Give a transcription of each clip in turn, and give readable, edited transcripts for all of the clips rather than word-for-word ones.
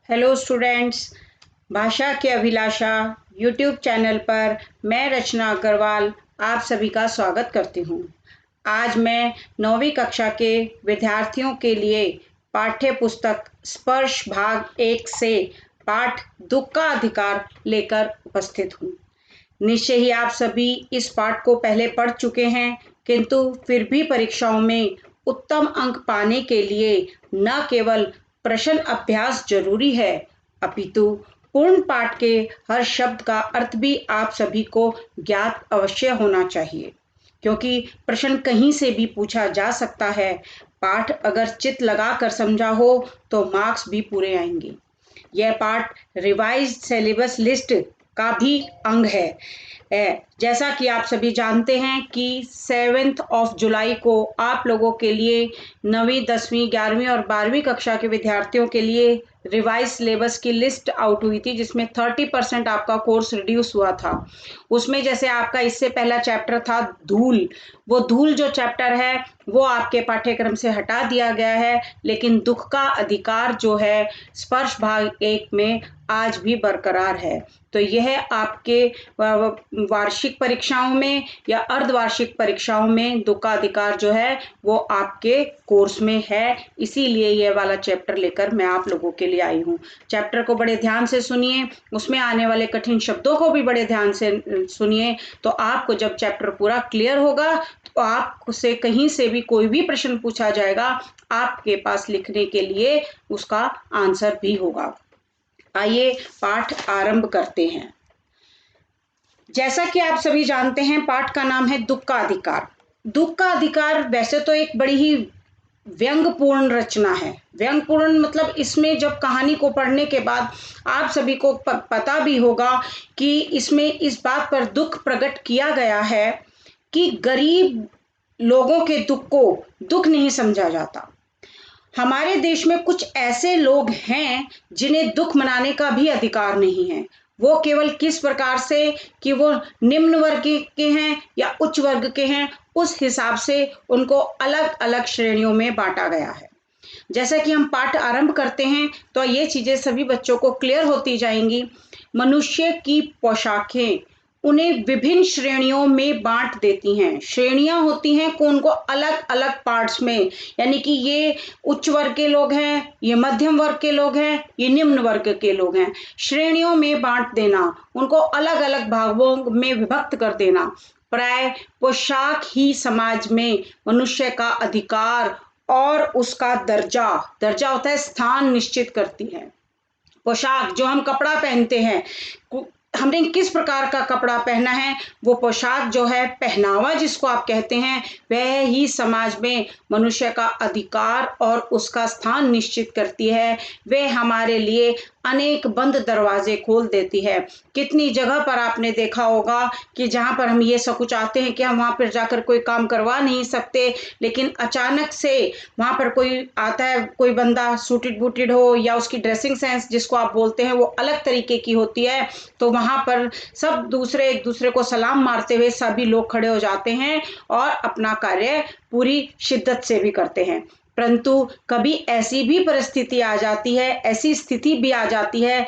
Hello students, भाषा की अभिलाषा YouTube channel पर मैं रचना अग्रवाल आप सभी का स्वागत करती हूँ। आज मैं 9वीं कक्षा के विद्यार्थियों के लिए पाठ्य पुस्तक स्पर्श भाग 1 से पाठ दुख का अधिकार लेकर उपस्थित हूँ। निश्चय ही आप सभी इस पाठ को पहले पढ़ चुके हैं, किंतु फिर भी परीक्षाओं में उत्तम अंक पाने के लिए न केवल प्रश्न अभ्यास जरूरी है, अपितु पूर्ण पाठ के हर शब्द का अर्थ भी आप सभी को ज्ञात अवश्य होना चाहिए, क्योंकि प्रश्न कहीं से भी पूछा जा सकता है। पाठ अगर चित्त लगाकर समझा हो तो मार्क्स भी पूरे आएंगे। यह पाठ रिवाइज्ड सिलेबस लिस्ट का भी अंग है। जैसा कि आप सभी जानते हैं कि 7 जुलाई को आप लोगों के लिए 9वीं 10वीं 11वीं और 12वीं कक्षा के विद्यार्थियों के लिए रिवाइज सिलेबस की लिस्ट आउट हुई थी, जिसमें 30% आपका कोर्स रिड्यूस हुआ था। उसमें जैसे आपका इससे पहला चैप्टर था धूल, वो धूल जो चैप्टर है वो आपके पाठ्यक्रम से हटा दिया गया है, लेकिन दुख का अधिकार जो है स्पर्श भाग 1 में आज भी बरकरार है। तो यह आपके वार्षिक परीक्षाओं में या अर्धवार्षिक परीक्षाओं में दुख का अधिकार जो है वो आपके कोर्स में है, इसीलिए यह वाला चैप्टर लेकर मैं आप लोगों के लिए आई हूँ। चैप्टर को बड़े ध्यान से सुनिए, उसमें आने वाले कठिन शब्दों को भी बड़े ध्यान से सुनिए, तो आपको जब चैप्टर पूरा क्लियर होगा तो आपसे कहीं से भी कोई भी प्रश्न पूछा जाएगा, आपके पास लिखने के लिए उसका आंसर भी होगा। आइए पाठ आरंभ करते हैं। जैसा कि आप सभी जानते हैं, पाठ का नाम है दुख का अधिकार। दुख का अधिकार वैसे तो एक बड़ी ही व्यंग्यपूर्ण रचना है। व्यंग्यपूर्ण मतलब इसमें जब कहानी को पढ़ने के बाद आप सभी को पता भी होगा कि इसमें इस बात पर दुख प्रकट किया गया है कि गरीब लोगों के दुख को दुख नहीं समझा जाता। हमारे देश में कुछ ऐसे लोग हैं जिन्हें दुख मनाने का भी अधिकार नहीं है। वो केवल किस प्रकार से कि वो निम्न वर्ग के हैं या उच्च वर्ग के हैं, उस हिसाब से उनको अलग अलग श्रेणियों में बांटा गया है। जैसा कि हम पाठ आरंभ करते हैं तो ये चीजें सभी बच्चों को क्लियर होती जाएंगी। मनुष्य की पोशाकें उन्हें विभिन्न श्रेणियों में बांट देती हैं। श्रेणियां होती हैं को उनको अलग अलग पार्ट्स में, यानी कि ये उच्च वर्ग के लोग हैं, ये मध्यम वर्ग के लोग हैं, ये निम्न वर्ग के लोग हैं। श्रेणियों में बांट देना, उनको अलग अलग भागों में विभक्त कर देना। प्राय पोशाक ही समाज में मनुष्य का अधिकार और उसका दर्जा दर्जा होता है, स्थान निश्चित करती है। पोशाक जो हम कपड़ा पहनते हैं, हमने किस प्रकार का कपड़ा पहना है, वो पोशाक जो है, पहनावा जिसको आप कहते हैं, वह ही समाज में मनुष्य का अधिकार और उसका स्थान निश्चित करती है। वह हमारे लिए अनेक बंद दरवाजे खोल देती है। कितनी जगह पर आपने देखा होगा कि जहाँ पर हम ये सब चाहते हैं कि हम वहाँ पर जाकर कोई काम करवा नहीं सकते, लेकिन अचानक से वहाँ पर कोई आता है, कोई बंदा सूटेड बूटेड हो या उसकी ड्रेसिंग सेंस जिसको आप बोलते हैं वो अलग तरीके की होती है, तो वहाँ पर सब एक दूसरे को सलाम मारते हुए सभी लोग खड़े हो जाते हैं और अपना कार्य पूरी शिद्दत से भी करते हैं। परंतु कभी ऐसी भी परिस्थिति आ जाती है, ऐसी स्थिति भी आ जाती है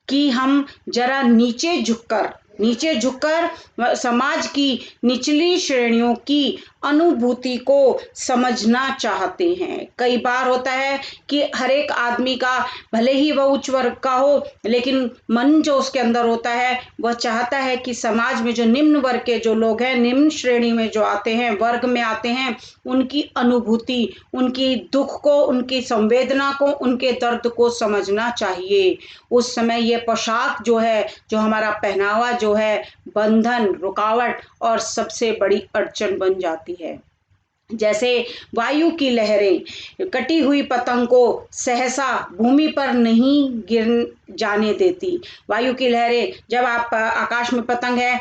कि हम जरा नीचे झुककर समाज की निचली श्रेणियों की अनुभूति को समझना चाहते हैं। कई बार होता है कि हर एक आदमी का, भले ही वह उच्च वर्ग का हो, लेकिन मन जो उसके अंदर होता है वह चाहता है कि समाज में जो निम्न वर्ग के जो लोग हैं, निम्न श्रेणी में जो आते हैं, वर्ग में आते हैं, उनकी अनुभूति, उनकी दुख को, उनकी संवेदना को, उनके दर्द को समझना चाहिए। उस समय ये पोशाक जो है, जो हमारा पहनावा जो है, बंधन, रुकावट और सबसे बड़ी अड़चन बन जाती है। जैसे वायु की लहरें कटी हुई पतंग को सहसा भूमि पर नहीं गिर जाने देती। वायु की लहरें, जब आप आकाश में पतंग है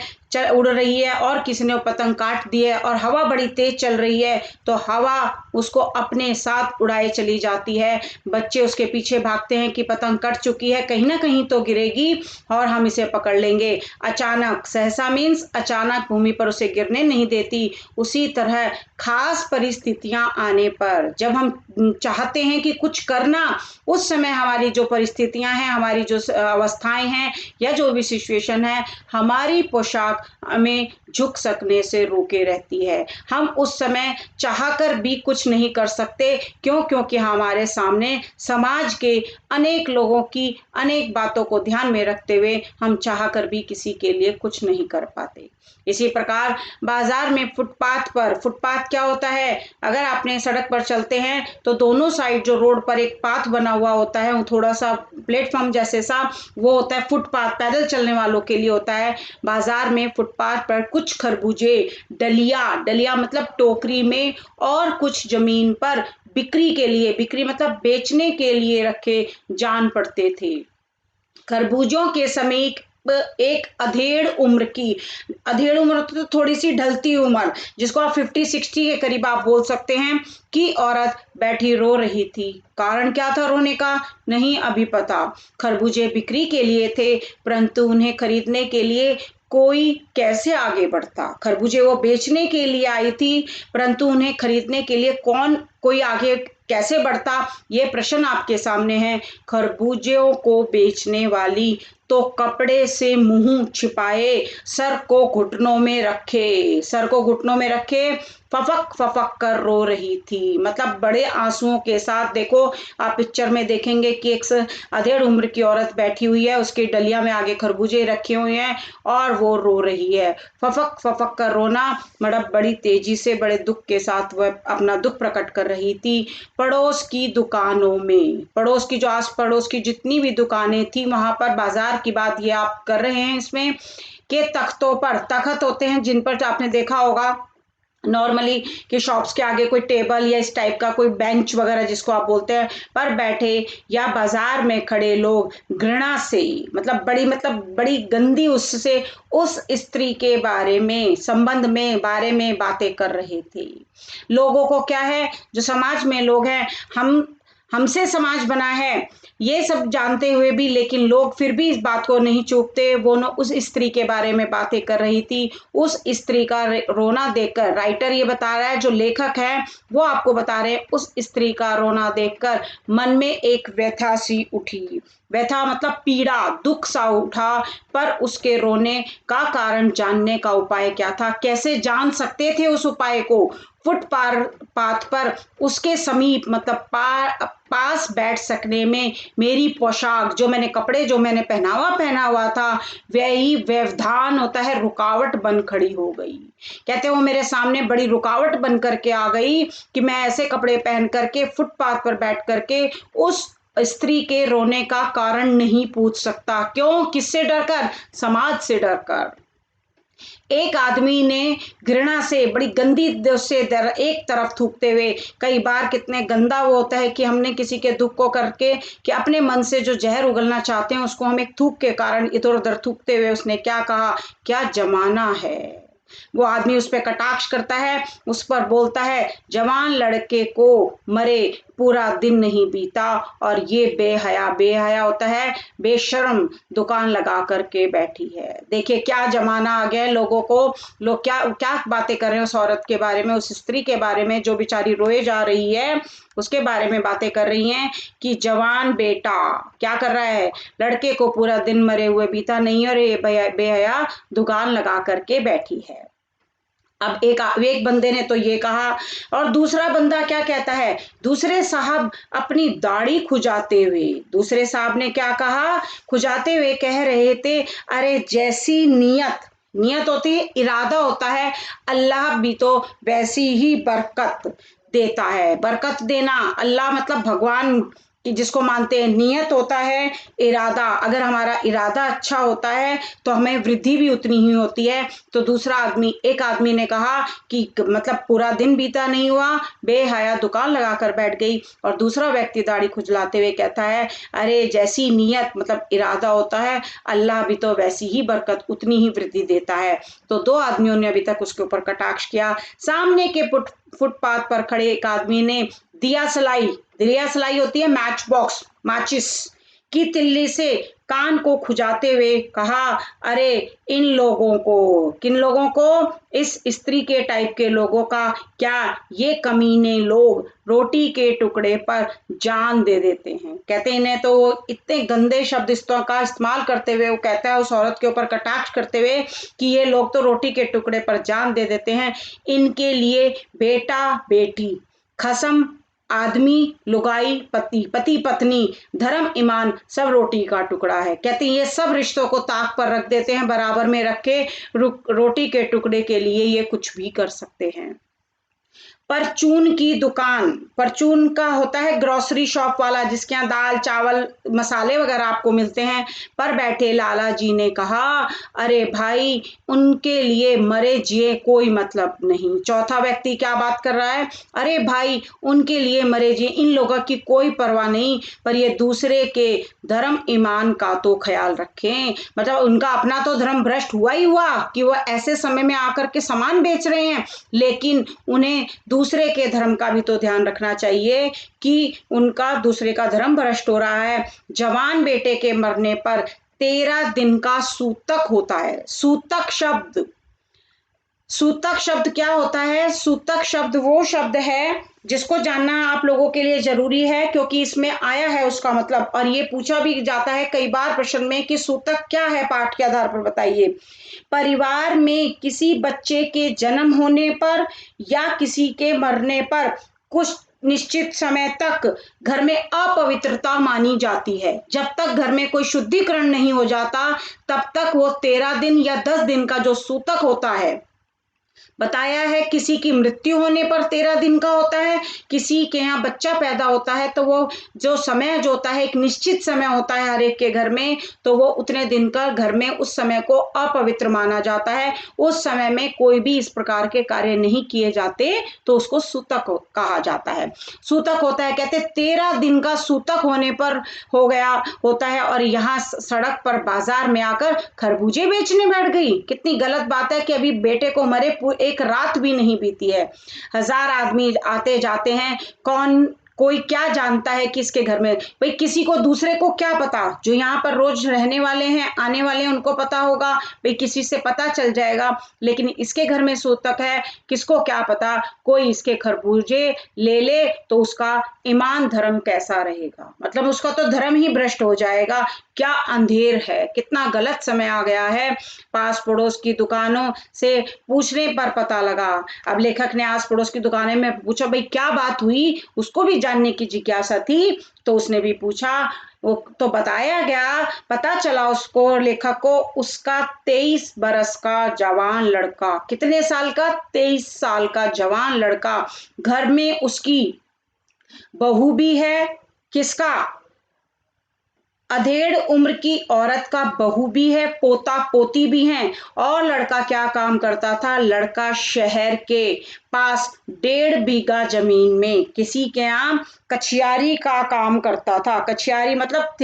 उड़ रही है और किसी ने पतंग काट दी है और हवा बड़ी तेज चल रही है, तो हवा उसको अपने साथ उड़ाए चली जाती है। बच्चे उसके पीछे भागते हैं कि पतंग कट चुकी है, कहीं ना कहीं तो गिरेगी और हम इसे पकड़ लेंगे। अचानक, सहसा मीन्स अचानक, भूमि पर उसे गिरने नहीं देती। उसी तरह खास परिस्थितियां आने पर, जब हम चाहते हैं कि कुछ करना, उस समय हमारी जो परिस्थितियां हैं, हमारी जो अवस्थाएं हैं या जो भी सिचुएशन है, हमारी पोशाक हमें झुक सकने से रोके रहती है। हम उस समय चाहकर भी कुछ नहीं कर सकते। क्यों? क्योंकि हमारे सामने समाज के अनेक लोगों की अनेक बातों को ध्यान में रखते हुए हम चाहकर भी किसी के लिए कुछ नहीं कर पाते। इसी प्रकार बाजार में फुटपाथ पर, फुटपाथ क्या होता है? अगर आपने सड़क पर चलते हैं तो दोनों साइड जो रोड पर एक पाथ बना हुआ होता है, वो थोड़ा सा प्लेटफॉर्म जैसे सा वो होता है, फुटपाथ पैदल चलने वालों के लिए होता है। बाजार में फुटपाथ पर कुछ खरबूजे डलिया, डलिया मतलब टोकरी में, और कुछ जमीन पर बिक्री के लिए, बिक्री मतलब बेचने के लिए रखे जान पड़ते थे। खरबूजों के समीप एक अधेड़ उम्र की, अधेड़ उम्र तो थोड़ी सी ढलती उम्र, जिसको आप 50-60 के करीब आप बोल सकते हैं, की औरत बैठी रो रही थी। कारण क्या था रोने का? नहीं अभी पता। खरबूजे बिक्री के लिए थे, परंतु उन्हें खरीदने के लिए कोई कैसे आगे बढ़ता? खरबूजे वो बेचने के लिए आई थी, परंतु उन्हें खरीदने के लिए कोई आगे कैसे बढ़ता? ये प्रश्न आपके सामने है। खरबूजों को बेचने वाली तो कपड़े से मुंह छिपाए, सर को घुटनों में रखे, सर को घुटनों में रखे फफक फफक कर रो रही थी। मतलब बड़े आंसुओं के साथ। देखो, आप पिक्चर में देखेंगे कि एक अधेड़ उम्र की औरत बैठी हुई है, उसकी डलिया में आगे खरबूजे रखे हुए हैं और वो रो रही है। फफक फफक कर रोना, मतलब बड़ी तेजी से, बड़े दुख के साथ वह अपना दुख प्रकट कर रही थी। पड़ोस की दुकानों में, पड़ोस की जो आस पड़ोस की जितनी भी दुकानें थी, वहां पर, बाजार की बात ये आप कर रहे हैं इसमें, के तख्तों पर, तख्त होते हैं जिन पर आपने देखा होगा नॉर्मली कि शॉप्स के आगे कोई टेबल या इस टाइप का कोई बेंच वगैरह जिसको आप बोलते हैं, पर बैठे या बाजार में खड़े लोग घृणा से, मतलब बड़ी गंदी उससे उस स्त्री के बारे में, संबंध में, बारे में बातें कर रहे थे। लोगों को क्या है, जो समाज में लोग हैं, हमसे समाज बना है, ये सब जानते हुए भी, लेकिन लोग फिर भी इस बात को नहीं चूकते। वो न उस स्त्री के बारे में बातें कर रही थी। उस स्त्री का रोना देखकर, राइटर ये बता रहा है, जो लेखक है वो आपको बता रहे हैं, उस स्त्री का रोना देखकर मन में एक व्यथा सी उठी। व्यथा मतलब पीड़ा, दुख सा उठा। पर उसके रोने का कारण जानने का उपाय क्या था? कैसे जान सकते थे उस उपाय को? फुटपाथ पर उसके समीप, मतलब पास बैठ सकने में मेरी पोशाक, जो मैंने कपड़े, जो मैंने पहना हुआ था, वही व्यवधान होता है, रुकावट बन खड़ी हो गई। कहते वो मेरे सामने बड़ी रुकावट बन करके आ गई कि मैं ऐसे कपड़े पहन करके फुटपाथ पर बैठ करके उस स्त्री के रोने का कारण नहीं पूछ सकता। क्यों? किससे डरकर? समाज से डरकर। एक आदमी ने घृणा से, बड़ी गंदी से एक तरफ थूकते हुए, कई बार कितने गंदा वो होता है कि हमने किसी के दुख को करके, कि अपने मन से जो जहर उगलना चाहते हैं उसको हम एक थूक के कारण इधर उधर थूकते हुए, उसने क्या कहा? क्या जमाना है। वो आदमी उस पर कटाक्ष करता है, उस पर बोलता है, जवान लड़के को मरे पूरा दिन नहीं बीता और ये बेहया, बेहया होता है बेशर्म, दुकान लगा करके बैठी है। देखिए क्या जमाना आ गया है। लोगों को, लोग क्या क्या बातें कर रहे हैं उस औरत के बारे में, उस स्त्री के बारे में जो बेचारी रोए जा रही है, उसके बारे में बातें कर रही हैं कि जवान बेटा क्या कर रहा है, लड़के को पूरा दिन मरे हुए बीता नहीं और ये बेहया दुकान लगा करके बैठी है। अब एक बंदे ने तो ये कहा, और दूसरा बंदा क्या कहता है? दूसरे साहब अपनी दाढ़ी खुजाते हुए, दूसरे साहब ने क्या कहा? खुजाते हुए कह रहे थे, अरे जैसी नियत, नियत होती है इरादा होता है, अल्लाह भी तो वैसी ही बरकत देता है। बरकत देना, अल्लाह मतलब भगवान कि जिसको मानते हैं नियत होता है, इरादा, अगर हमारा इरादा अच्छा होता है तो हमें वृद्धि भी उतनी ही होती है। तो दूसरा आदमी, एक आदमी ने कहा कि मतलब पूरा दिन बीता नहीं हुआ, बेहया दुकान लगाकर बैठ गई। और दूसरा व्यक्ति दाढ़ी खुजलाते हुए कहता है, अरे जैसी नियत मतलब इरादा होता है, अल्लाह भी तो वैसी ही बरकत, उतनी ही वृद्धि देता है। तो दो आदमियों ने अभी तक उसके ऊपर कटाक्ष किया। सामने के फुटपाथ पर खड़े एक आदमी ने दिया सलाई होती है मैच बॉक्स, माचिस की तिल्ली से कान को खुजाते हुए कहा, अरे इन लोगों को, किन लोगों को, इस स्त्री के टाइप के लोगों का, क्या ये कमीने लोग रोटी के टुकड़े पर जान दे देते हैं। कहते हैं इन्हें तो, वो इतने गंदे शब्द का इस्तेमाल करते हुए वो कहता है उस औरत के ऊपर कटाक्ष करते हुए कि ये लोग तो रोटी के टुकड़े पर जान दे देते हैं। इनके लिए बेटा बेटी, खसम, आदमी लुगाई, पति पत्नी, धर्म ईमान सब रोटी का टुकड़ा है। कहते हैं ये सब रिश्तों को ताक पर रख देते हैं, बराबर में रख के रोटी के टुकड़े के लिए ये कुछ भी कर सकते हैं। परचून की दुकान, परचून का होता है ग्रोसरी शॉप वाला, जिसके यहाँ दाल चावल मसाले वगैरह आपको मिलते हैं। पर बैठे लाला जी ने कहा, अरे भाई उनके लिए मरे जिए कोई मतलब नहीं। चौथा व्यक्ति क्या बात कर रहा है, अरे भाई उनके लिए मरे जिए इन लोगों की कोई परवाह नहीं, पर ये दूसरे के धर्म ईमान का तो ख्याल रखें। मतलब उनका अपना तो धर्म भ्रष्ट हुआ ही हुआ कि वो ऐसे समय में आकर के सामान बेच रहे हैं, लेकिन उन्हें दूसरे के धर्म का भी तो ध्यान रखना चाहिए कि उनका दूसरे का धर्म भ्रष्ट हो रहा है। जवान बेटे के मरने पर 13 दिन का सूतक होता है। सूतक शब्द क्या होता है? सूतक शब्द वो शब्द है जिसको जानना आप लोगों के लिए जरूरी है, क्योंकि इसमें आया है उसका मतलब, और ये पूछा भी जाता है कई बार प्रश्न में कि सूतक क्या है, पाठ के आधार पर बताइए। परिवार में किसी बच्चे के जन्म होने पर या किसी के मरने पर कुछ निश्चित समय तक घर में अपवित्रता मानी जाती है। जब तक घर में कोई शुद्धिकरण नहीं हो जाता तब तक वो 13 दिन या 10 दिन का जो सूतक होता है, बताया है किसी की मृत्यु होने पर 13 दिन का होता है, किसी के यहाँ बच्चा पैदा होता है तो वो जो समय जो होता है एक निश्चित समय होता है हर एक के घर में, तो वो उतने दिन का घर में उस समय को अपवित्र माना जाता है। उस समय में कोई भी इस प्रकार के कार्य नहीं किए जाते तो उसको सूतक कहा जाता है। सूतक होता है, कहते 13 दिन का सूतक होने पर हो गया होता है। और यहाँ सड़क पर बाजार में आकर खरबूजे बेचने बैठ गई। कितनी गलत बात है कि अभी बेटे को मरे एक रात भी नहीं बीती है, 1000 आदमी आते जाते हैं, कोई क्या जानता है कि इसके घर में, भाई किसी को दूसरे को क्या पता, जो यहाँ पर रोज रहने वाले हैं आने वाले हैं उनको पता होगा, भाई किसी से पता चल जाएगा, लेकिन इसके घर में सूतक है, किसको क्या पता, कोई इसके खरबूजे ले ले तो उसका ईमान धर्म कैसा रहेगा, मतलब उसका तो धर्म ही भ्रष्ट हो जाएगा। क्या अंधेर है, कितना गलत समय आ गया है। पास पड़ोस की दुकानों से पूछने पर पता लगा। अब लेखक ने आस पड़ोस की दुकानें में पूछा, भाई क्या बात हुई, उसको भी जानने की जिज्ञासा थी, तो उसने भी पूछा। वो तो बताया गया, पता चला उसको, लेखक को, उसका 23 बरस का जवान लड़का, कितने साल का, 23 साल का जवान लड़का, घर में उसकी बहू भी है, किसका, अधेड़ उम्र की औरत का बहू भी है, पोता पोती भी हैं। और लड़का क्या काम करता था, लड़का शहर के पास 1.5 बीघा जमीन में किसी के यहाँ कछियारी का काम करता था। कछियारी मतलब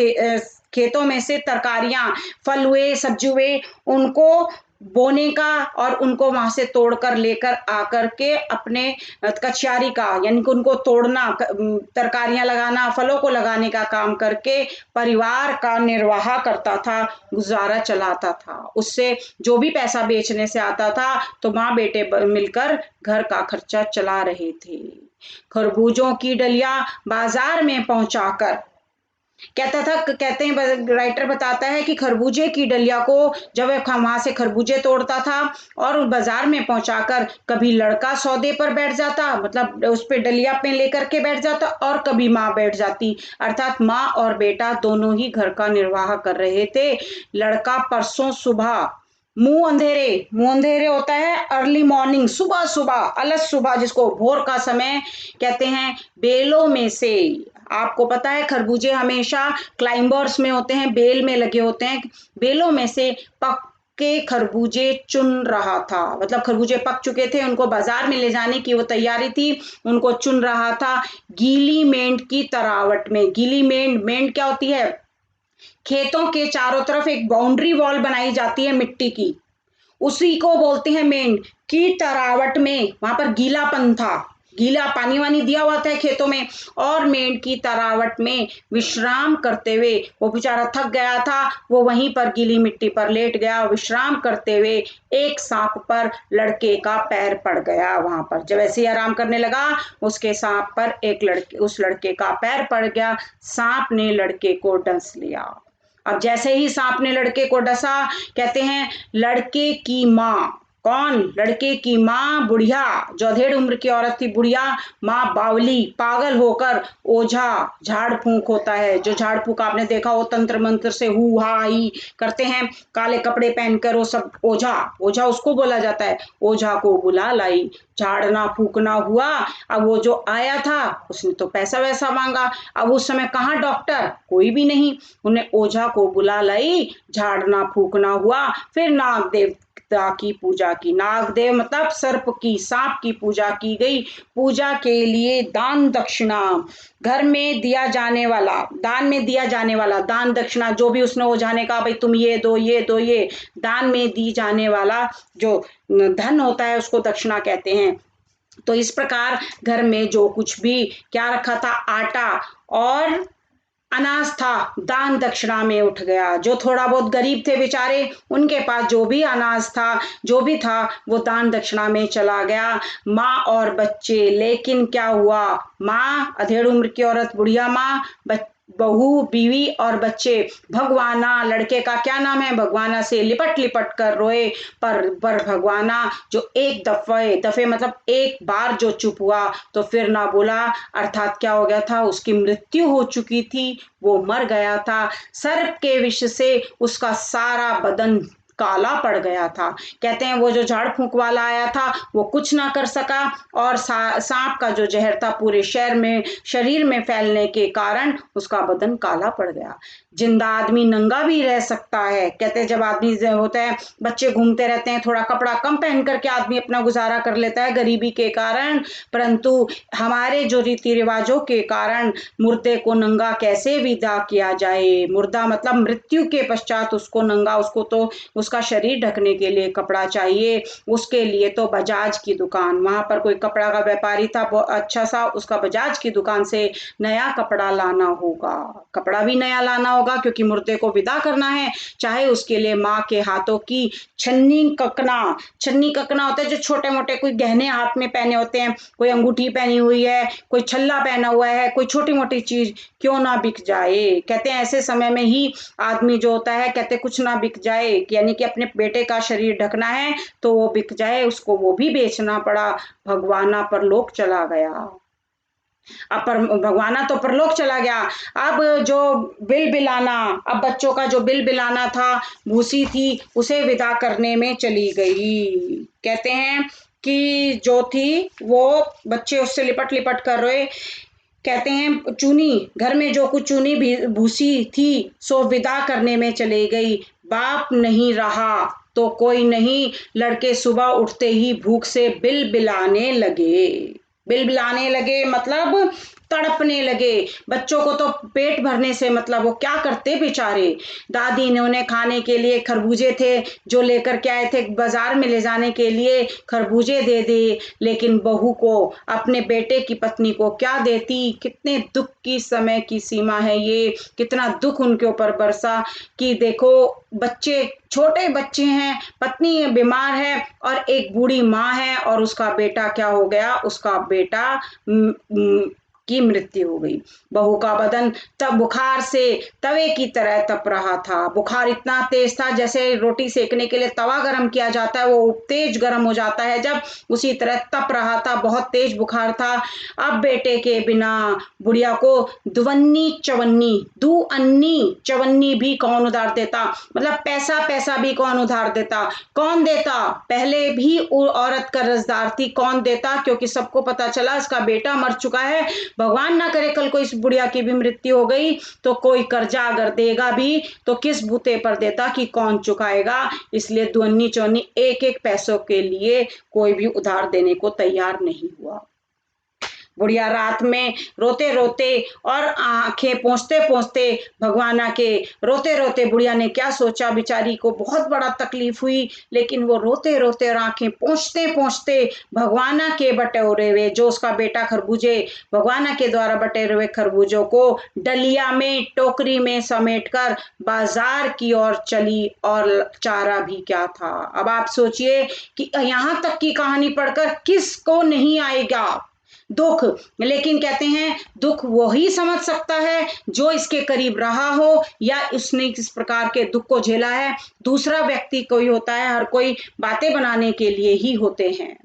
खेतों में से तरकारियां, फल हुए, सब्जी हुए, उनको बोने का और उनको वहां से तोड़कर लेकर आकर के अपने कछियारी का, यानी कि उनको तोड़ना, तरकारियां लगाना, फलों को लगाने का काम करके परिवार का निर्वाह करता था, गुजारा चलाता था। उससे जो भी पैसा बेचने से आता था तो माँ बेटे मिलकर घर का खर्चा चला रहे थे। खरबूजों की डलिया बाजार में पहुंचाकर, कहते हैं राइटर बताता है कि खरबूजे की डलिया को जब वहां से खरबूजे तोड़ता था और बाजार में पहुंचाकर, कभी लड़का सौदे पर बैठ जाता, मतलब उस पे डलिया पे लेकर के बैठ जाता, और कभी माँ बैठ जाती, अर्थात माँ और बेटा दोनों ही घर का निर्वाह कर रहे थे। लड़का परसों सुबह मुंह अंधेरे होता है अर्ली मॉर्निंग, सुबह सुबह, अलस सुबह, जिसको भोर का समय कहते हैं। बेलों में से, आपको पता है खरबूजे हमेशा क्लाइंबर्स में होते हैं, बेल में लगे होते हैं। बेलों में से पक्के खरबूजे चुन रहा था, मतलब खरबूजे पक चुके थे, उनको बाजार में ले जाने की वो तैयारी थी, उनको चुन रहा था गीली मेंढ की तरावट में। गीली मेंढ, मेंढ क्या होती है? खेतों के चारों तरफ एक बाउंड्री वॉल बनाई जाती है मिट्टी की, उसी को बोलते हैं मेंढ की तरावट में। वहां पर गीलापन था, गीला पानी वानी दिया हुआ था खेतों में, और मेंढ की तरावट में विश्राम करते हुए, वो बेचारा थक गया था, वो वहीं पर गीली मिट्टी पर लेट गया विश्राम करते हुए। एक सांप पर लड़के का पैर पड़ गया। वहां पर जब ऐसे ही आराम करने लगा, उसके सांप पर उस लड़के का पैर पड़ गया। सांप ने लड़के को डंस लिया। अब जैसे ही सांप ने लड़के को डसा, कहते हैं लड़के की माँ, कौन? लड़के की माँ बुढ़िया, जो अधेड़ उम्र की औरत थी, बुढ़िया माँ बावली, पागल होकर ओझा, झाड़ फूंक होता है जो झाड़ फूंक आपने देखा हो, तंत्र मंत्र से हु हा ही करते हैं, काले कपड़े पहनकर, वो सब ओझा, ओझा उसको बोला जाता है। ओझा को बुला लाई, झाड़ना फूकना हुआ। अब वो जो आया था उसने तो पैसा वैसा मांगा, अब उस समय कहाँ डॉक्टर, कोई भी नहीं, उन्हें ओझा को बुला लाई, झाड़ना फूकना हुआ। फिर नाग देवता की पूजा की, नागदेव मतलब सर्प की, सांप की पूजा की गई। पूजा के लिए दान दक्षिणा, घर में दिया जाने वाला, दान में दिया जाने वाला, दान दक्षिणा, जो भी उसने ओझा ने कहा भाई तुम ये दो ये दो, ये दान में दी जाने वाला जो धन होता है उसको दक्षिणा कहते हैं। तो इस प्रकार घर में जो कुछ भी क्या रखा था, आटा और अनाज था, दान दक्षिणा में उठ गया। जो थोड़ा बहुत गरीब थे बेचारे, उनके पास जो भी अनाज था, जो भी था, वो दान दक्षिणा में चला गया। माँ और बच्चे, लेकिन क्या हुआ, माँ अधेड़ उम्र की औरत, बुढ़िया माँ, बहू, बीवी और बच्चे भगवाना, लड़के का क्या नाम है, भगवाना, से लिपट लिपट कर रोए। पर भगवाना जो एक दफे मतलब एक बार जो चुप हुआ तो फिर ना बोला, अर्थात क्या हो गया था, उसकी मृत्यु हो चुकी थी, वो मर गया था। सर्प के विष से उसका सारा बदन काला पड़ गया था। कहते हैं वो जो झाड़ फूंक वाला आया था वो कुछ ना कर सका, और सांप का जो जहर था पूरे शरीर में फैलने के कारण उसका बदन काला पड़ गया। जिंदा आदमी नंगा भी रह सकता है, कहते हैं जब आदमी होता है, बच्चे घूमते रहते हैं, थोड़ा कपड़ा कम पहन करके आदमी अपना गुजारा कर लेता है गरीबी के कारण, परंतु हमारे जो रीति रिवाजों के कारण मुर्दे को नंगा कैसे विदा किया जाए। मुर्दा मतलब मृत्यु के पश्चात उसको नंगा, उसको तो उसका शरीर ढकने के लिए कपड़ा चाहिए। उसके लिए तो बजाज की दुकान, वहां पर कोई कपड़ा का व्यापारी था अच्छा सा, उसका बजाज की दुकान से नया कपड़ा लाना होगा, कपड़ा भी नया लाना होगा क्योंकि मुर्दे को विदा करना है। चाहे उसके लिए माँ के हाथों की छन्नी ककना, छन्नी ककना होता है जो छोटे मोटे कोई गहने हाथ में पहने होते हैं, कोई अंगूठी पहनी हुई है, कोई छल्ला पहना हुआ है, कोई छोटी मोटी चीज क्यों ना बिक जाए। कहते हैं ऐसे समय में ही आदमी जो होता है, कहते कुछ ना बिक जाए, यानी कि अपने बेटे का शरीर ढकना है तो वो बिक जाए, उसको वो भी बेचना पड़ा। भगवाना परलोक चला गया। अब भगवाना तो परलोक चला गया। अब जो बिल बिलाना, अब बच्चों का जो बिल बिलाना था, भूसी थी, उसे विदा करने में चली गई। कहते हैं कि जो थी वो बच्चे उससे लिपट लिपट कर रोए। कहते हैं चूनी, घर में जो कुछ चूनी भूसी थी सो विदा करने में चली गई। बाप नहीं रहा तो कोई नहीं, लड़के सुबह उठते ही भूख से बिल बिलाने लगे। बिल बिलाने लगे मतलब तड़पने लगे। बच्चों को तो पेट भरने से मतलब, वो क्या करते बेचारे। दादी ने उन्हें खाने के लिए खरबूजे थे जो लेकर के आए थे बाजार में ले जाने के लिए, खरबूजे दे दे, लेकिन बहू को, अपने बेटे की पत्नी को क्या देती। कितने दुख की समय की सीमा है ये, कितना दुख उनके ऊपर बरसा कि देखो बच्चे, छोटे बच्चे हैं, पत्नी बीमार है और एक बूढ़ी माँ है, और उसका बेटा क्या हो गया, उसका बेटा की मृत्यु हो गई। बहू का बदन तब बुखार से तवे की तरह तप रहा था। बुखार इतना तेज था जैसे रोटी सेकने के लिए तवा गर्म किया जाता है, वो तेज गर्म हो जाता है जब, उसी तरह तप रहा था, बहुत तेज बुखार था। अब बेटे के बिना बुढ़िया को दुवन्नी चवन्नी, दुअन्नी चवन्नी भी कौन उधार देता, मतलब पैसा पैसा भी कौन उधार देता, कौन देता, पहले भी औरत कर्जदार थी, कौन देता, क्योंकि सबको पता चला इसका बेटा मर चुका है, भगवान ना करे कल को इस बुढ़िया की भी मृत्यु हो गई तो कोई कर्जा अगर देगा भी तो किस बूते पर देता कि कौन चुकाएगा। इसलिए दुअन्नी चौनी एक एक पैसों के लिए कोई भी उधार देने को तैयार नहीं हुआ। बुढ़िया रात में रोते रोते और आंखें पोंछते पोंछते भगवाना के रोते रोते, बुढ़िया ने क्या सोचा, बेचारी को बहुत बड़ा तकलीफ हुई, लेकिन वो रोते रोते और आंखें पोंछते पोंछते भगवाना के बटोरे हुए, जो उसका बेटा खरबूजे, भगवाना के द्वारा बटेरे हुए खरबूजों को डलिया में टोकरी में समेटकर बाजार की ओर चली, और चारा भी क्या था। अब आप सोचिए कि यहाँ तक की कहानी पढ़कर किसको नहीं आएगा दुख, लेकिन कहते हैं दुख वो ही समझ सकता है जो इसके करीब रहा हो या उसने किस प्रकार के दुख को झेला है। दूसरा व्यक्ति कोई होता है, हर कोई बातें बनाने के लिए ही होते हैं।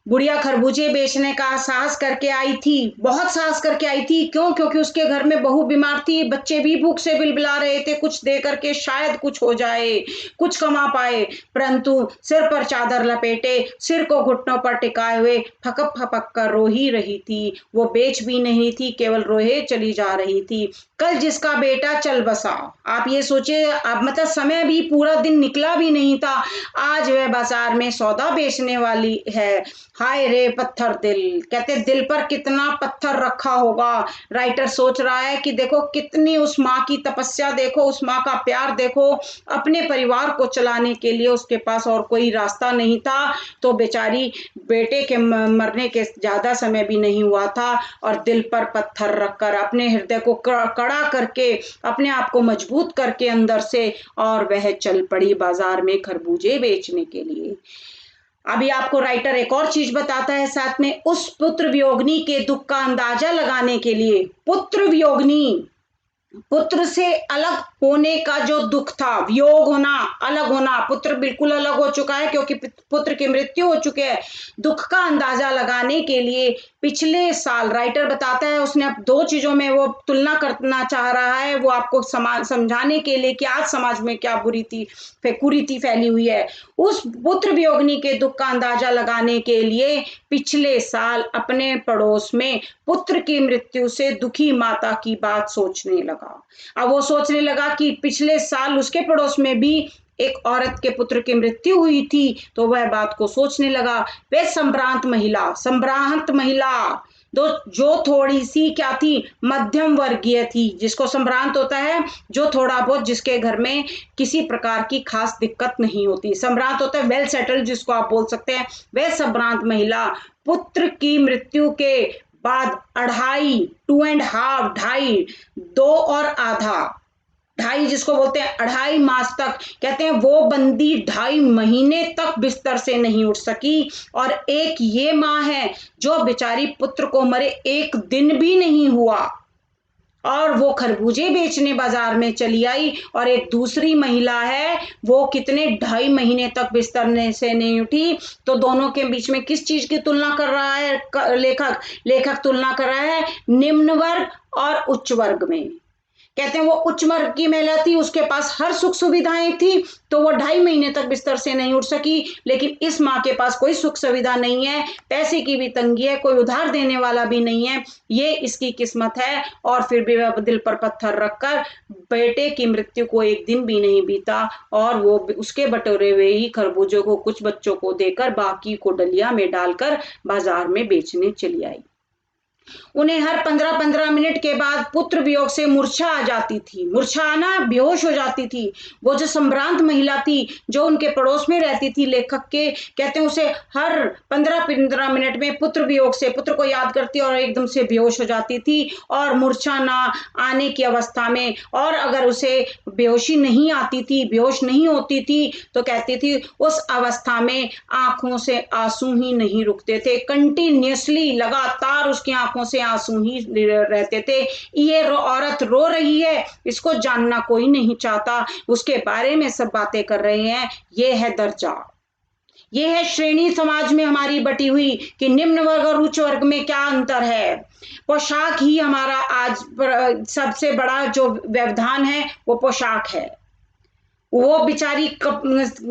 बुढ़िया खरबूजे बेचने का साहस करके आई थी, बहुत साहस करके आई थी। क्यों? क्योंकि उसके घर में बहू बीमार थी, बच्चे भी भूख से बिलबिला रहे थे, कुछ दे करके शायद कुछ हो जाए, कुछ कमा पाए। परंतु सिर पर चादर लपेटे, सिर को घुटनों पर टिकाए हुए फकक फपक कर रो ही रही थी। वो बेच भी नहीं थी, केवल रोए चली जा रही थी। कल जिसका बेटा चल बसा, आप ये सोचिए, अब मतलब समय भी पूरा दिन निकला भी नहीं था, आज वह बाजार में सौदा बेचने वाली है। हाय रे पत्थर दिल, कहते दिल पर कितना पत्थर रखा होगा। राइटर सोच रहा है कि देखो कितनी उस माँ की तपस्या, देखो उस माँ का प्यार, देखो अपने परिवार को चलाने के लिए उसके पास और कोई रास्ता नहीं था, तो बेचारी बेटे के मरने के ज्यादा समय भी नहीं हुआ था और दिल पर पत्थर रखकर अपने हृदय को कड़ा करके अपने आप को मजबूत करके अंदर से, और वह चल पड़ी बाजार में खरबूजे बेचने के लिए। अभी आपको राइटर एक और चीज बताता है साथ में, उस पुत्र वियोगिनी के दुख का अंदाजा लगाने के लिए। पुत्र वियोगिनी, पुत्र से अलग होने का जो दुख था, वियोग होना, अलग होना, पुत्र बिल्कुल अलग हो चुका है क्योंकि पुत्र की मृत्यु हो चुकी है। दुख का अंदाजा लगाने के लिए पिछले साल राइटर बताता है, उसने अब दो चीजों में वो तुलना करना चाह रहा है, वो आपको समझाने के लिए कि आज समाज में क्या कुरीति फैली हुई है। उस पुत्र वियोगिनी के दुख का अंदाजा लगाने के लिए पिछले साल अपने पड़ोस में पुत्र की मृत्यु से दुखी माता की बात सोचने लगा। अब वो सोचने लगा कि पिछले साल उसके पड़ोस में भी एक औरत के पुत्र की मृत्यु हुई थी, तो वह बात को सोचने लगा। वे संभ्रांत महिला जो थोड़ी सी क्या थी, मध्यम वर्गीय थी, जिसको संभ्रांत होता है जो थोड़ा बहुत, जिसके घर में किसी प्रकार की खास दिक्कत नहीं होती। संभ्रांत होता है वेल सेटल्ड, जिसको आप बोल सकते हैं। वह संभ्रांत महिला पुत्र की मृत्यु के बाद 2.5 2 और आधा, ढाई जिसको बोलते हैं 2.5 मास तक, कहते हैं वो बंदी 2.5 महीने तक बिस्तर से नहीं उठ सकी। और एक ये माँ है जो बेचारी पुत्र को मरे 1 दिन भी नहीं हुआ और वो खरबूजे बेचने बाजार में चली आई। और एक दूसरी महिला है, वो कितने 2.5 महीने तक बिस्तर से नहीं उठी। तो दोनों के बीच में किस चीज की तुलना कर रहा है लेखक तुलना कर रहा है निम्न वर्ग और उच्च वर्ग में। कहते हैं वो उच्च वर्ग की महिला थी, उसके पास हर सुख सुविधाएं थी, तो वो 2.5 महीने तक बिस्तर से नहीं उठ सकी। लेकिन इस माँ के पास कोई सुख सुविधा नहीं है, पैसे की भी तंगी है, कोई उधार देने वाला भी नहीं है, ये इसकी किस्मत है। और फिर भी वह दिल पर पत्थर रखकर बेटे की मृत्यु को 1 दिन भी नहीं बीता और वो उसके बटोरे हुए ही खरबूजों को कुछ बच्चों को देकर बाकी को डलिया में डालकर बाजार में बेचने चली आई। उन्हें हर 15-15 मिनट के बाद पुत्र वियोग से मूर्छा आ जाती थी। मूर्छा आना, बेहोश हो जाती थी। वो जो संभ्रांत महिला थी जो उनके पड़ोस में रहती थी, लेखक के कहते हैं उसे हर 15-15 मिनट में पुत्र वियोग से पुत्र को याद करती और एकदम से बेहोश हो जाती थी और मूर्छा ना आने की अवस्था में, और अगर उसे बेहोशी नहीं आती थी, बेहोश नहीं होती थी, तो कहती थी उस अवस्था में आंखों से आंसू ही नहीं रुकते थे। कंटिन्यूअसली लगातार उसकी आंखों आंखों से आंसू ही रहते थे। ये औरत रो रही है, इसको जानना कोई नहीं चाहता, उसके बारे में सब बातें कर रहे हैं। ये है दर्जा, ये है श्रेणी समाज में हमारी बटी हुई कि निम्न वर्ग और उच्च वर्ग में क्या अंतर है। पोशाक ही हमारा आज सबसे बड़ा जो व्यवधान है वो पोशाक है। वो बेचारी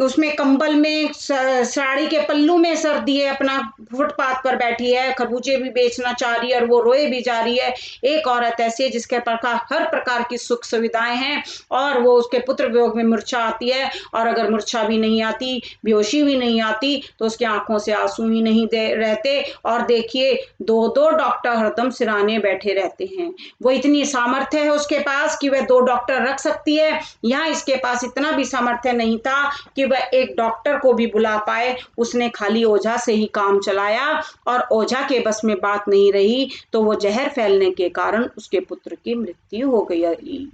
उसमें कंबल में साड़ी के पल्लू में सर दिए अपना फुटपाथ पर बैठी है, खरबूजे भी बेचना चाह रही है और वो रोए भी जा रही है। एक औरत ऐसी है जिसके प्रकार हर प्रकार की सुख सुविधाएं हैं और वो उसके पुत्र वियोग में मूर्छा आती है, और अगर मूर्छा भी नहीं आती, बेहोशी भी नहीं आती, तो उसकी आंखों से आंसू ही नहीं रहते। और देखिए, दो दो डॉक्टर हरदम सिराने बैठे रहते हैं। वो इतनी सामर्थ्य है उसके पास कि वह 2 डॉक्टर रख सकती है। यहाँ इसके पास इतना भी सामर्थ्य नहीं था कि वह एक डॉक्टर को भी बुला पाए। उसने खाली ओझा से ही काम चलाया और ओझा के बस में बात नहीं रही तो वो जहर फैलने के कारण उसके पुत्र की मृत्यु हो गई।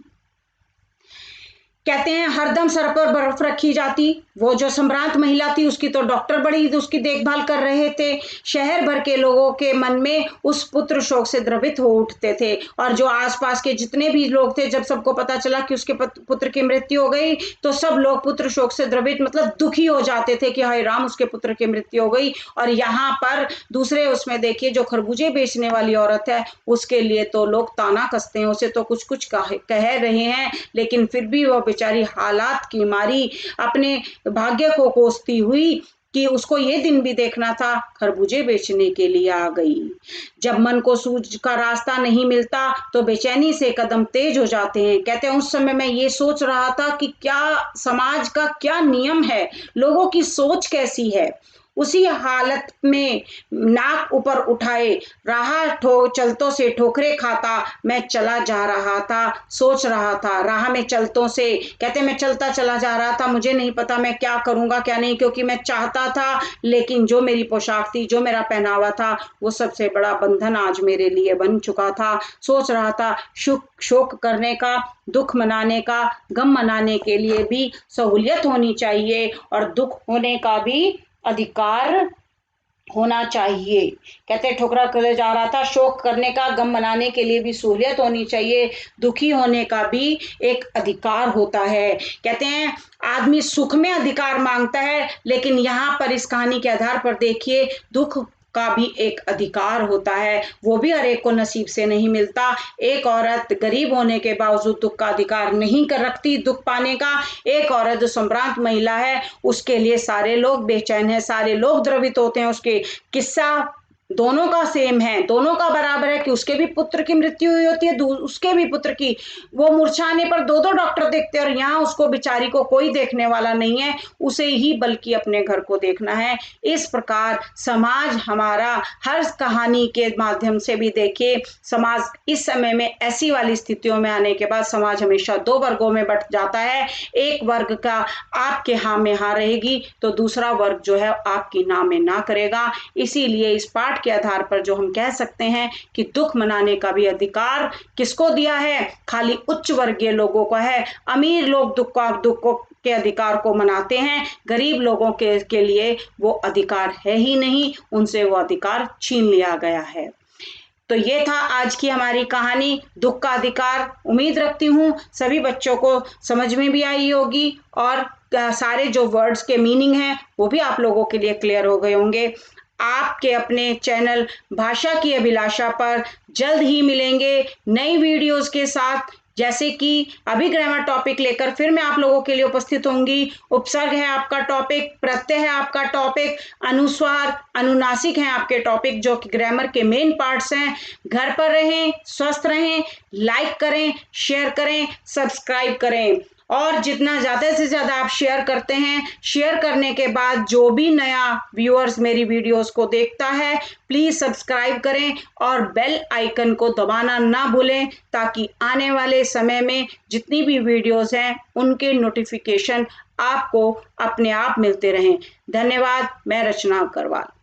कहते हैं हरदम सर पर बर्फ रखी जाती। वो जो सम्रांत महिला थी उसकी तो डॉक्टर बड़ी उसकी देखभाल कर रहे थे। शहर भर के लोगों के मन में उस पुत्र शोक से द्रवित हो उठते थे, और जो आसपास के जितने भी लोग थे, जब सबको पता चला कि उसके पुत्र की मृत्यु हो गई तो सब लोग पुत्र शोक से द्रवित मतलब दुखी हो जाते थे कि हाय राम, उसके पुत्र की मृत्यु हो गई। और यहाँ पर दूसरे उसमें देखिए, जो खरबूजे बेचने वाली औरत है उसके लिए तो लोग ताना कसते हैं, उसे तो कुछ कुछ कह रहे हैं, लेकिन फिर भी वो बेचारी हालात की मारी अपने भाग्य को कोसती हुई कि उसको ये दिन भी देखना था, खरबूजे बेचने के लिए आ गई। जब मन को सूझ का रास्ता नहीं मिलता तो बेचैनी से कदम तेज हो जाते हैं। कहते हैं उस समय मैं ये सोच रहा था कि क्या समाज का क्या नियम है, लोगों की सोच कैसी है। उसी हालत में नाक ऊपर उठाए राह चलतों से ठोकरे खाता मैं चला जा रहा था, सोच रहा था राह में चलतों से। कहते मैं चलता चला जा रहा था, मुझे नहीं पता मैं क्या करूंगा क्या नहीं, क्योंकि मैं चाहता था, लेकिन जो मेरी पोशाक थी, जो मेरा पहनावा था, वो सबसे बड़ा बंधन आज मेरे लिए बन चुका था। सोच रहा था शोक करने का, दुख मनाने का, गम मनाने के लिए भी सहूलियत होनी चाहिए और दुख होने का भी अधिकार होना चाहिए। कहते ठुकरा करे जा रहा था, शोक करने का, गम मनाने के लिए भी सहूलियत होनी चाहिए, दुखी होने का भी एक अधिकार होता है। कहते हैं आदमी सुख में अधिकार मांगता है, लेकिन यहाँ पर इस कहानी के आधार पर देखिए दुख का भी एक अधिकार होता है, वो भी हर एक को नसीब से नहीं मिलता। एक औरत गरीब होने के बावजूद दुख का अधिकार नहीं कर रखती दुख पाने का। एक औरत जो सम्रांत महिला है उसके लिए सारे लोग बेचैन हैं, सारे लोग द्रवित होते हैं। उसके किस्सा दोनों का सेम है, दोनों का बराबर है कि उसके भी पुत्र की मृत्यु हुई होती है, उसके भी पुत्र की। वो मूर्छाने पर 2-2 डॉक्टर देखते हैं और यहाँ उसको बेचारी को कोई देखने वाला नहीं है, उसे ही बल्कि अपने घर को देखना है। इस प्रकार समाज हमारा हर कहानी के माध्यम से भी देखिए, समाज इस समय में ऐसी वाली स्थितियों में आने के बाद समाज हमेशा 2 वर्गों में बंट जाता है। एक वर्ग का आपके हाँ में हाँ रहेगी तो दूसरा वर्ग जो है आपकी ना में ना करेगा। इसीलिए इस पाठ के आधार पर जो हम कह सकते हैं कि दुख मनाने का भी अधिकार किसको दिया है, खाली उच्च वर्गीय लोगों को है। अमीर लोग दुख के अधिकार को मनाते हैं, गरीब लोगों के लिए वो अधिकार है ही नहीं, उनसे वो अधिकार छीन लिया गया है। तो ये था आज की हमारी कहानी, दुख का अधिकार। उम्मीद रखती हूँ सभी बच्चों को समझ में भी आई होगी और सारे जो वर्ड्स के मीनिंग हैं वो भी आप लोगों के लिए क्लियर हो गए होंगे। आपके अपने चैनल भाषा की अभिलाषा पर जल्द ही मिलेंगे नई वीडियोस के साथ, जैसे कि अभी ग्रामर टॉपिक लेकर फिर मैं आप लोगों के लिए उपस्थित होंगी। उपसर्ग है आपका टॉपिक, प्रत्यय है आपका टॉपिक, अनुस्वार, अनुनासिक है आपके टॉपिक, जो कि ग्रामर के मेन पार्ट्स हैं। घर पर रहें, स्वस्थ रहें, लाइक करें, शेयर करें, सब्सक्राइब करें, और जितना ज़्यादा से ज़्यादा आप शेयर करते हैं, शेयर करने के बाद जो भी नया व्यूअर्स मेरी वीडियोस को देखता है प्लीज़ सब्सक्राइब करें और बेल आइकन को दबाना ना भूलें, ताकि आने वाले समय में जितनी भी वीडियोस हैं उनके नोटिफिकेशन आपको अपने आप मिलते रहें। धन्यवाद। मैं रचना अग्रवाल।